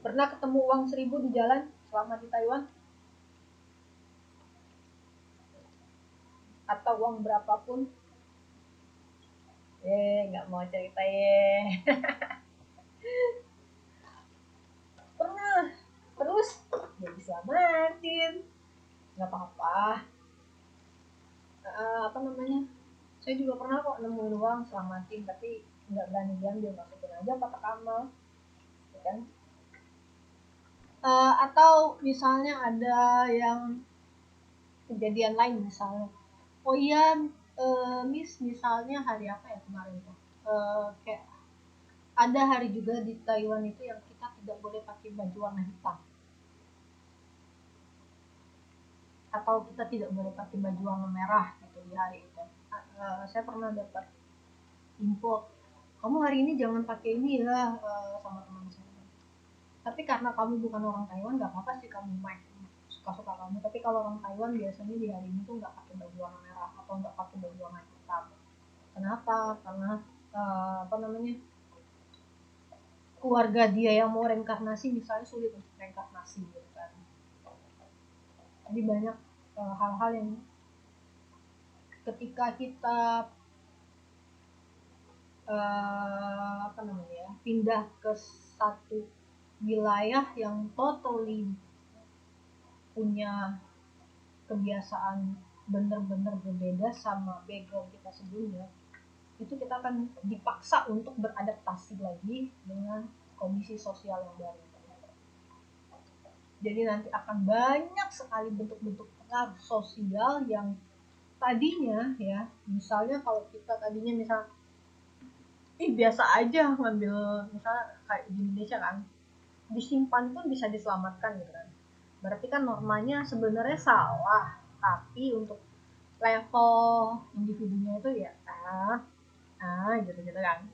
Pernah ketemu uang 1.000 di jalan selama di Taiwan? Atau uang berapapun? Nggak mau cerita ya. Pernah. Terus ya diselamatin. Nggak apa-apa. Saya juga pernah kok nemuin uang selamatin, tapi nggak berani diambil, masukin aja kotak amal, ya kan? Atau misalnya ada yang kejadian lain, misalnya, oh iya, Miss, misalnya hari apa ya kemarin tuh, kayak ada hari juga di Taiwan itu yang kita tidak boleh pakai baju warna hitam, atau kita tidak boleh pakai baju warna merah gitu di hari itu. Saya pernah dapat info, kamu hari ini jangan pakai ini ya, sama teman saya. Tapi karena kamu bukan orang Taiwan, nggak apa-apa sih kamu main suka-suka kamu. Tapi kalau orang Taiwan biasanya di hari ini tuh nggak pakai baju warna merah atau nggak pakai baju warna hitam. Kenapa? Karena keluarga dia yang mau reinkarnasi misalnya sulit untuk reinkarnasi gitu kan. Jadi banyak hal-hal yang ketika kita pindah ke satu wilayah yang totally punya kebiasaan benar-benar berbeda sama background kita sebelumnya, itu kita akan dipaksa untuk beradaptasi lagi dengan kondisi sosial yang baru. Jadi nanti akan banyak sekali bentuk-bentuk pengaruh sosial yang tadinya ya, misalnya kalau kita tadinya biasa aja ngambil, misalnya kayak di Indonesia kan, disimpan pun bisa diselamatkan gitu kan. Berarti kan normanya sebenarnya salah, tapi untuk level individunya itu ya gitu kan.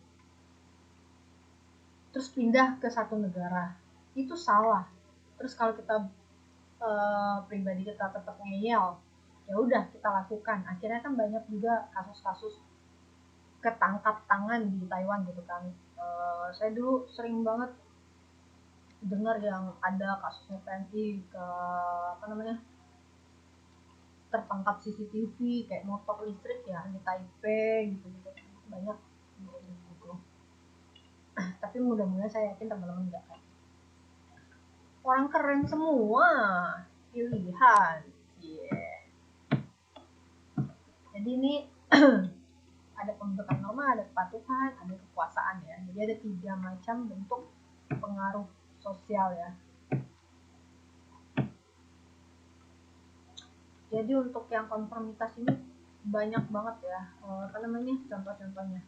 Terus pindah ke satu negara itu salah. Terus kalau kita pribadi kita tetap ngeyel, ya udah kita lakukan. Akhirnya kan banyak juga kasus-kasus ketangkap tangan di Taiwan gitu kan. Saya dulu sering banget dengar yang ada kasusnya PNI tertangkap CCTV kayak motor listrik ya di Taipei gitu banyak gitu. Tapi mudah-mudahan saya yakin teman-teman enggak kan. Orang keren semua, pilihan. Jadi ini ada pembentukan norma, ada kepatuhan, ada kekuasaan ya. Jadi ada 3 macam bentuk pengaruh sosial ya. Jadi untuk yang konformitas ini banyak banget ya, contoh-contohnya.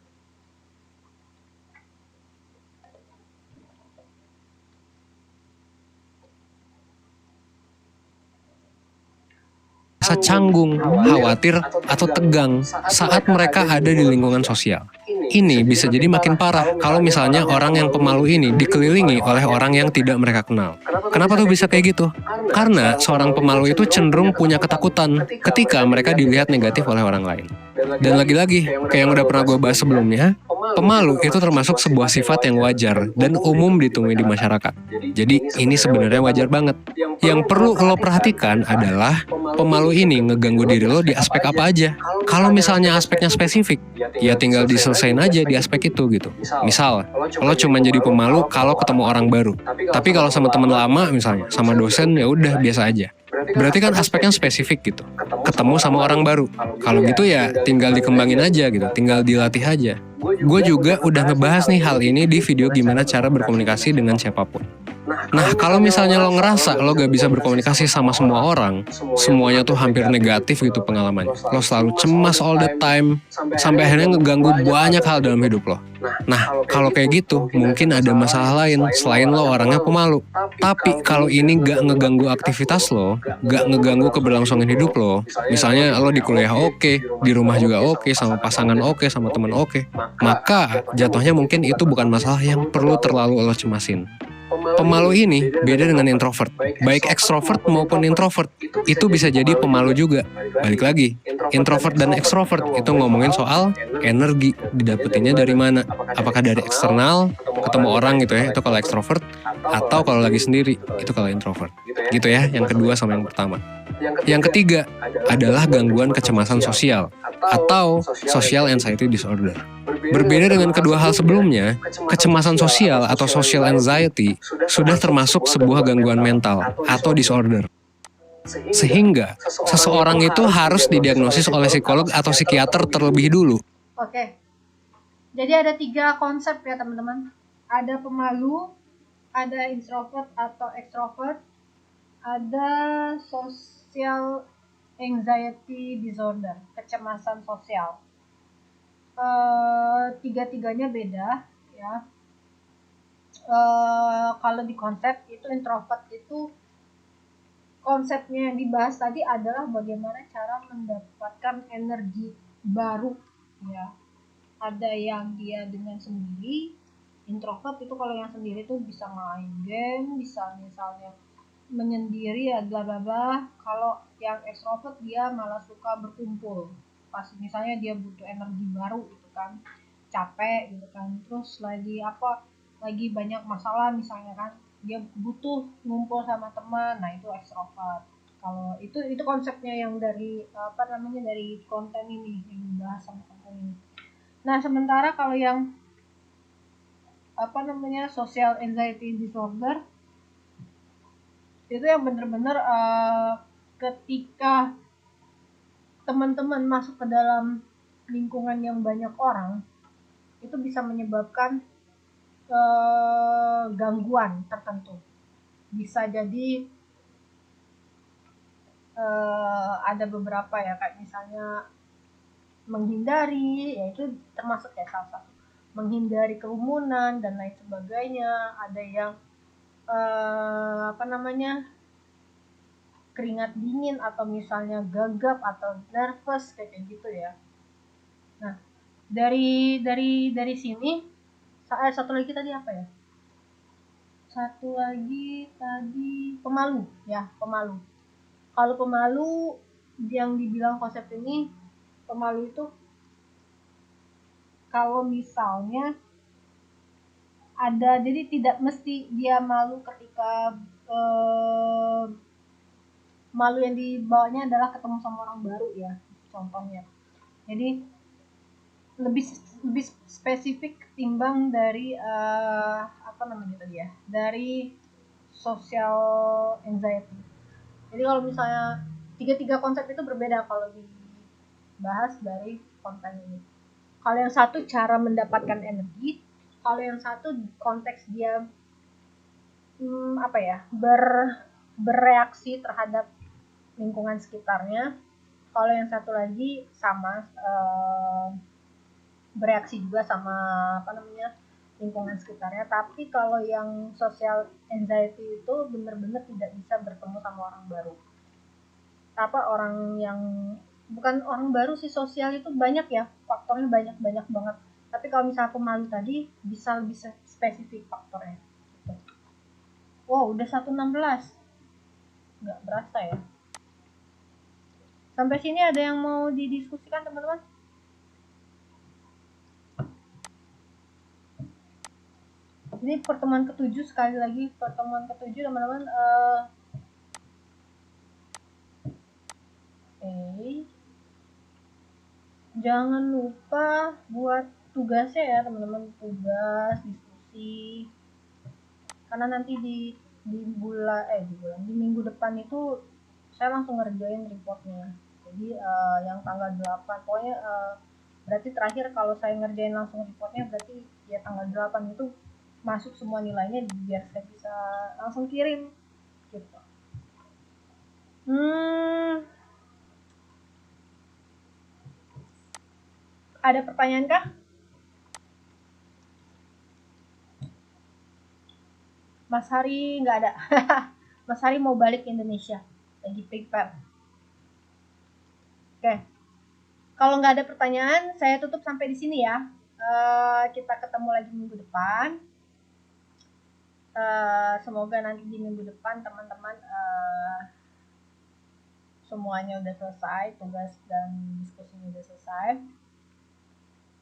Rasa canggung, khawatir, atau tegang saat mereka ada di lingkungan sosial. Ini bisa jadi makin parah kalau misalnya orang yang pemalu ini dikelilingi oleh orang yang tidak mereka kenal. Kenapa tuh bisa kayak gitu? Karena seorang pemalu itu cenderung punya ketakutan ketika mereka dilihat negatif oleh orang lain. Dan lagi-lagi, kayak yang udah pernah gue bahas sebelumnya, Pemalu itu termasuk sebuah sifat yang wajar dan umum ditemui di masyarakat. Jadi ini sebenarnya wajar banget. Yang perlu lo perhatikan adalah pemalu ini ngeganggu diri lo di aspek apa aja. Kalau misalnya aspeknya spesifik, ya tinggal diselesain aja di aspek itu gitu. Misal, lo cuma jadi pemalu kalau ketemu orang baru. Tapi kalau sama teman lama misalnya, sama dosen ya udah biasa aja. Berarti kan aspeknya spesifik gitu. Ketemu sama orang baru. Kalau gitu ya tinggal dikembangin aja gitu, tinggal dilatih aja. Gue juga udah ngebahas nih hal ini di video gimana cara berkomunikasi dengan siapapun. Nah, kalau misalnya lo ngerasa lo gak bisa berkomunikasi sama semua orang, semuanya tuh hampir negatif gitu pengalamannya. Lo selalu cemas all the time, sampai akhirnya ngeganggu banyak hal dalam hidup lo. Nah, kalau kayak gitu, mungkin ada masalah lain selain lo orangnya pemalu. Tapi kalau ini gak ngeganggu aktivitas lo, gak ngeganggu keberlangsungan hidup lo, misalnya lo di kuliah oke, di rumah juga oke, sama pasangan oke, sama teman oke, maka jatuhnya mungkin itu bukan masalah yang perlu terlalu lo cemasin. Pemalu ini beda dengan introvert. Baik ekstrovert maupun introvert itu bisa jadi pemalu juga. Balik lagi, introvert dan ekstrovert itu ngomongin soal energi, didapetinnya dari mana. Apakah dari eksternal, ketemu orang gitu ya, itu kalau ekstrovert, atau kalau lagi sendiri, itu kalau introvert. Gitu ya, yang kedua sama yang pertama. Yang ketiga adalah gangguan kecemasan sosial atau social anxiety disorder. Berbeda dengan kedua hal sebelumnya, kecemasan sosial atau social anxiety sudah termasuk sebuah gangguan mental atau disorder. Sehingga seseorang itu harus didiagnosis oleh psikolog atau psikiater terlebih dulu.
Oke. Jadi ada 3 konsep ya teman-teman. Ada pemalu, ada introvert atau extrovert, ada social anxiety disorder, kecemasan sosial. Tiga-tiganya beda ya. Kalau di konsep itu introvert itu konsepnya yang dibahas tadi adalah bagaimana cara mendapatkan energi baru ya. Ada yang dia dengan sendiri. Introvert itu kalau yang sendiri tuh bisa main game, bisa misalnya menyendiri ya bla bla bla. Kalau yang ekstrovert dia malah suka berkumpul. Pas misalnya dia butuh energi baru gitu kan, capek gitu kan, terus lagi banyak masalah misalnya kan, dia butuh ngumpul sama teman, nah itu ekstrovert. Kalau itu konsepnya yang dari dari konten ini yang dibahas sama konten ini. Nah sementara kalau yang social anxiety disorder itu yang benar-benar ketika teman-teman masuk ke dalam lingkungan yang banyak orang itu bisa menyebabkan gangguan tertentu. Bisa jadi ada beberapa ya, kayak misalnya menghindari, ya itu termasuk ya salah satu, menghindari kerumunan dan lain sebagainya. Ada yang keringat dingin atau misalnya gagap atau nervous kayak gitu ya. Nah, dari sini satu lagi tadi apa ya? Satu lagi tadi pemalu ya, pemalu. Kalau pemalu yang dibilang konsep ini, pemalu itu kalau misalnya ada, jadi tidak mesti dia malu ketika malu yang dibawanya adalah ketemu sama orang baru ya, contohnya. Jadi lebih spesifik ketimbang dari dari social anxiety. Jadi kalau misalnya tiga konsep itu berbeda kalau dibahas dari konten ini. Kalau yang satu cara mendapatkan energi, kalau yang satu konteks dia bereaksi terhadap lingkungan sekitarnya. Kalau yang satu lagi sama bereaksi juga sama lingkungan sekitarnya. Tapi kalau yang social anxiety itu benar-benar tidak bisa bertemu sama orang baru. Orang yang bukan orang baru sih, sosial itu banyak ya, faktornya banyak banget. Tapi kalau misalnya pemalu tadi bisa lebih spesifik faktornya. Wow, udah 1:16. Nggak berasa ya. Sampai sini ada yang mau didiskusikan teman-teman? Ini pertemuan ke-7, sekali lagi pertemuan ke-7 teman-teman. Jangan lupa buat tugasnya ya teman-teman, tugas diskusi, karena nanti di minggu depan itu saya langsung ngerjain reportnya. Jadi yang tanggal 8 pokoknya, berarti terakhir kalau saya ngerjain langsung reportnya berarti ya tanggal 8 itu masuk semua nilainya biar saya bisa langsung kirim gitu. Ada pertanyaan kah? Mas Hari nggak ada. Mas Hari mau balik ke Indonesia, lagi prepare. Oke. Kalau nggak ada pertanyaan, saya tutup sampai di sini ya. Kita ketemu lagi minggu depan. Semoga nanti di minggu depan teman-teman semuanya udah selesai, tugas dan diskusinya udah selesai.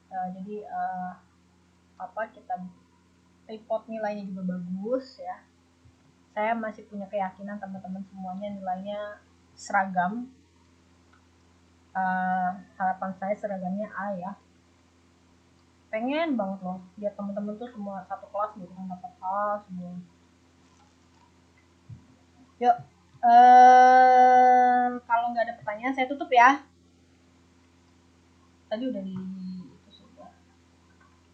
Jadi kita report nilainya juga bagus ya. Saya masih punya keyakinan teman-teman semuanya nilainya seragam. Harapan saya seragamnya A ya. Pengen banget loh biar teman-teman tuh semua satu kelas gitu kan dapat A semua. Yuk, kalau nggak ada pertanyaan saya tutup ya. Tadi udah di itu sudah.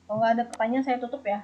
Kalau nggak ada pertanyaan saya tutup ya.